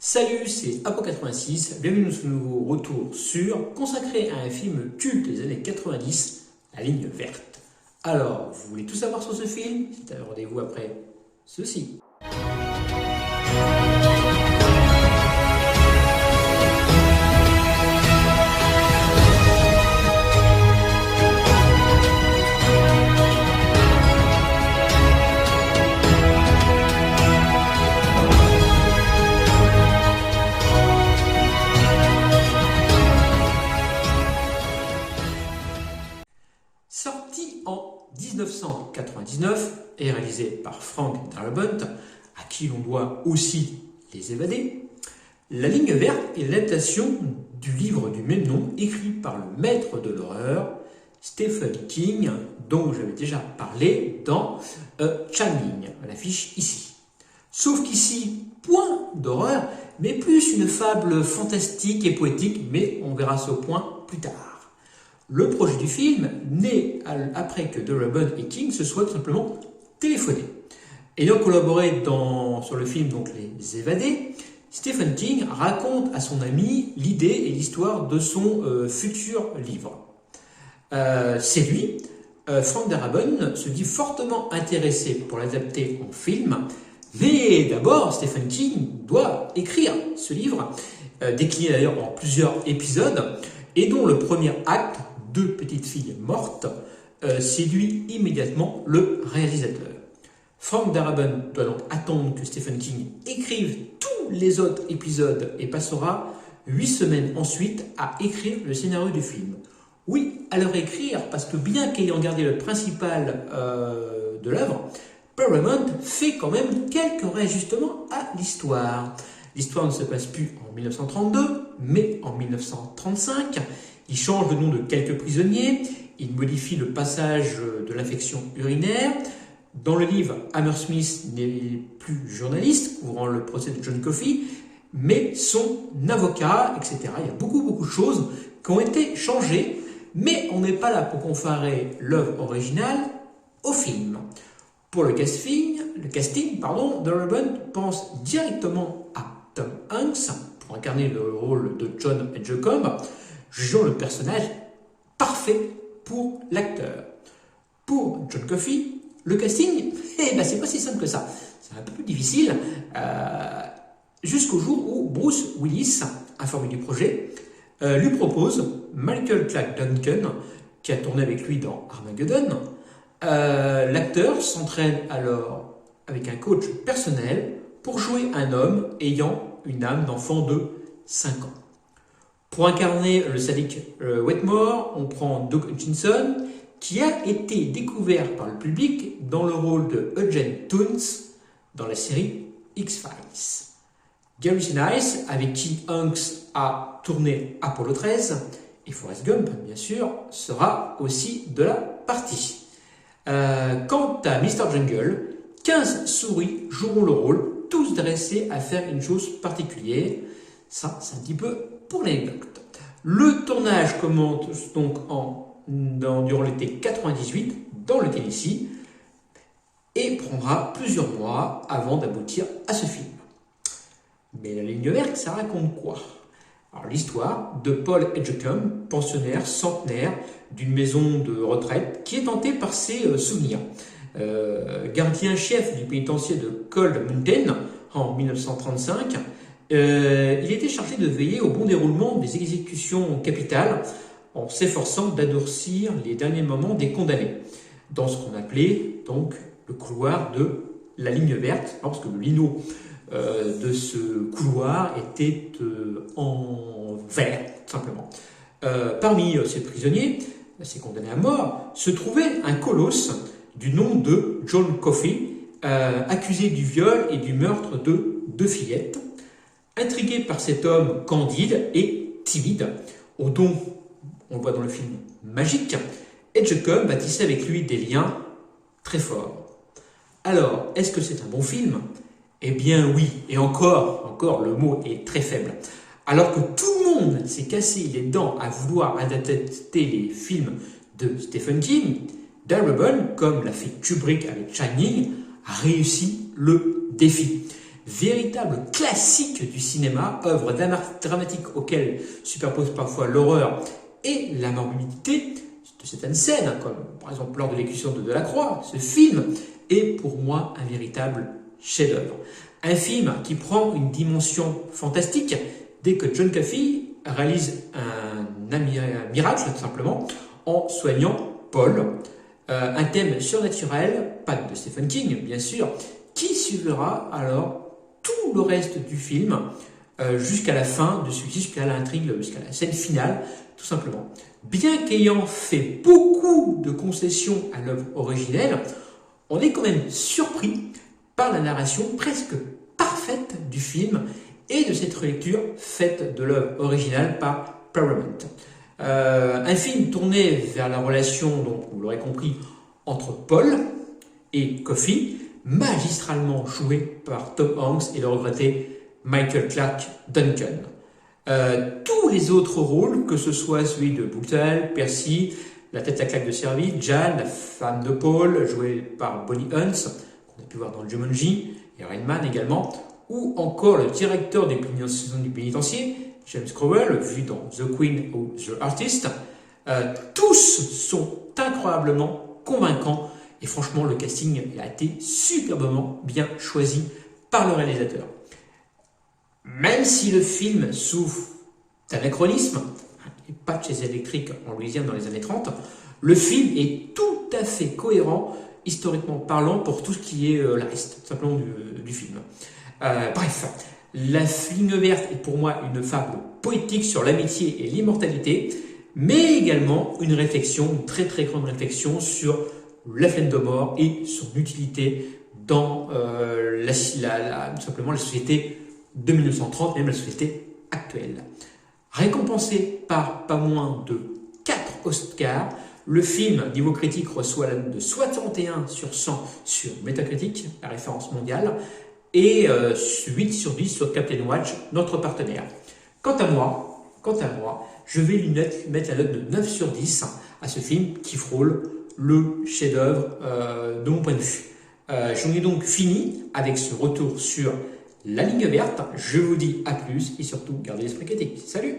Salut, c'est Apo86, bienvenue dans ce nouveau retour consacré à un film culte des années 90, La Ligne Verte. Alors, vous voulez tout savoir sur ce film? C'est un rendez-vous après ceci. Sorti en 1999 et réalisé par Frank Darabont, à qui l'on doit aussi Les Évadés, La Ligne Verte est l'adaptation du livre du même nom écrit par le maître de l'horreur Stephen King, dont j'avais déjà parlé dans Shining, à l'affiche ici. Sauf qu'ici, point d'horreur, mais plus une fable fantastique et poétique, mais on verra ce point plus tard. Le projet du film naît après que Darabont et King se soient tout simplement téléphonés. Ayant collaboré sur le film donc Les Évadés, Stephen King raconte à son ami l'idée et l'histoire de son futur livre. C'est lui, Frank Darabont, se dit fortement intéressé pour l'adapter en film, mais d'abord Stephen King doit écrire ce livre, décliné d'ailleurs en plusieurs épisodes, et dont le premier acte, Deux petites filles mortes, séduit immédiatement le réalisateur. Frank Darabont doit donc attendre que Stephen King écrive tous les autres épisodes et passera 8 semaines ensuite à écrire le scénario du film. Oui, à le réécrire, parce que bien qu'ayant gardé le principal de l'œuvre, Paramount fait quand même quelques réajustements à l'histoire. L'histoire ne se passe plus en 1932, mais en 1935. Il change le nom de quelques prisonniers, il modifie le passage de l'infection urinaire. Dans le livre, Hammersmith n'est plus journaliste, couvrant le procès de John Coffey, mais son avocat, etc. Il y a beaucoup de choses qui ont été changées, mais on n'est pas là pour comparer l'œuvre originale au film. Pour le casting, Darabont pense directement à Tom Hanks pour incarner le rôle de John Edgecombe, jugeant le personnage parfait pour l'acteur. Pour John Coffey, le casting, c'est pas si simple que ça. C'est un peu plus difficile, jusqu'au jour où Bruce Willis, informé du projet, lui propose Michael Clarke Duncan, qui a tourné avec lui dans Armageddon. L'acteur s'entraîne alors avec un coach personnel pour jouer un homme ayant une âme d'enfant de 5 ans. Pour incarner le sadique Wetmore, on prend Doug Hutchinson, qui a été découvert par le public dans le rôle de Eugene Toons dans la série X-Files. Gary Sinise, avec qui Hanks a tourné Apollo 13, et Forrest Gump, bien sûr, sera aussi de la partie. Quant à Mr. Jungle, 15 souris joueront le rôle, tous dressés à faire une chose particulière. Ça, c'est un petit peu pour l'anecdote. Le tournage commence donc durant l'été 98 dans le Tennessee et prendra plusieurs mois avant d'aboutir à ce film. Mais La Ligne Verte, ça raconte quoi? Alors, l'histoire de Paul Edgecombe, pensionnaire centenaire d'une maison de retraite qui est hanté par ses souvenirs. Gardien-chef du pénitencier de Cold Mountain en 1935, il était chargé de veiller au bon déroulement des exécutions capitales en s'efforçant d'adoucir les derniers moments des condamnés, dans ce qu'on appelait donc le couloir de la ligne verte, parce que le lino de ce couloir était en vert, tout simplement. Parmi ces prisonniers, ces condamnés à mort, se trouvait un colosse du nom de John Coffey, accusé du viol et du meurtre de 2 fillettes. Intrigué par cet homme candide et timide, au don, on le voit dans le film, magique, Edgecombe va tisser avec lui des liens très forts. Alors, est-ce que c'est un bon film? Eh bien oui, et encore, le mot est très faible. Alors que tout le monde s'est cassé les dents à vouloir adapter les films de Stephen King, Darabont, comme l'a fait Kubrick avec Shining, a réussi le défi. véritable classique du cinéma, œuvre dramatique auquel superpose parfois l'horreur et la morbidité de certaines scènes, comme par exemple lors de l'exécution de Delacroix. Ce film est pour moi un véritable chef-d'œuvre. Un film qui prend une dimension fantastique dès que John Coffey réalise un miracle, tout simplement, en soignant Paul. Un thème surnaturel, pas de Stephen King, bien sûr, qui suivra alors tout le reste du film jusqu'à la fin de celui-ci, jusqu'à l'intrigue, jusqu'à la scène finale, tout simplement. Bien qu'ayant fait beaucoup de concessions à l'œuvre originelle, on est quand même surpris par la narration presque parfaite du film et de cette relecture faite de l'œuvre originale par Paramount. Un film tourné vers la relation, donc vous l'aurez compris, entre Paul et Coffey, magistralement joué par Tom Hanks et le regretté Michael Clarke Duncan. Tous les autres rôles, que ce soit celui de Bootle, Percy, la tête à claque de Servie, Jan, la femme de Paul, jouée par Bonnie Hunt, qu'on a pu voir dans Jumanji, et Rain Man également, ou encore le directeur des pénitenciers, James Crowell, vu dans The Queen ou The Artist. Tous sont incroyablement convaincants et franchement le casting a été superbement bien choisi par le réalisateur. Même si le film souffre d'anachronisme, les patchs électriques en Louisiane dans les années 30, le film est tout à fait cohérent, historiquement parlant, pour tout ce qui est le reste, tout simplement, du film. Bref, La ligne verte est pour moi une fable poétique sur l'amitié et l'immortalité, mais également une réflexion, une très très grande réflexion sur la flemme de mort et son utilité dans tout simplement la société de 1930, même la société actuelle. Récompensé par pas moins de 4 Oscars, le film, niveau critique, reçoit la note de 61 sur 100 sur Metacritic, la référence mondiale, et 8 sur 10 sur Captain Watch, notre partenaire. Quant à moi, je vais lui mettre la note de 9 sur 10 à ce film qui frôle le chef-d'œuvre de mon point de vue. J'en ai donc fini avec ce retour sur La Ligne Verte. Je vous dis à plus et surtout gardez l'esprit critique. Salut!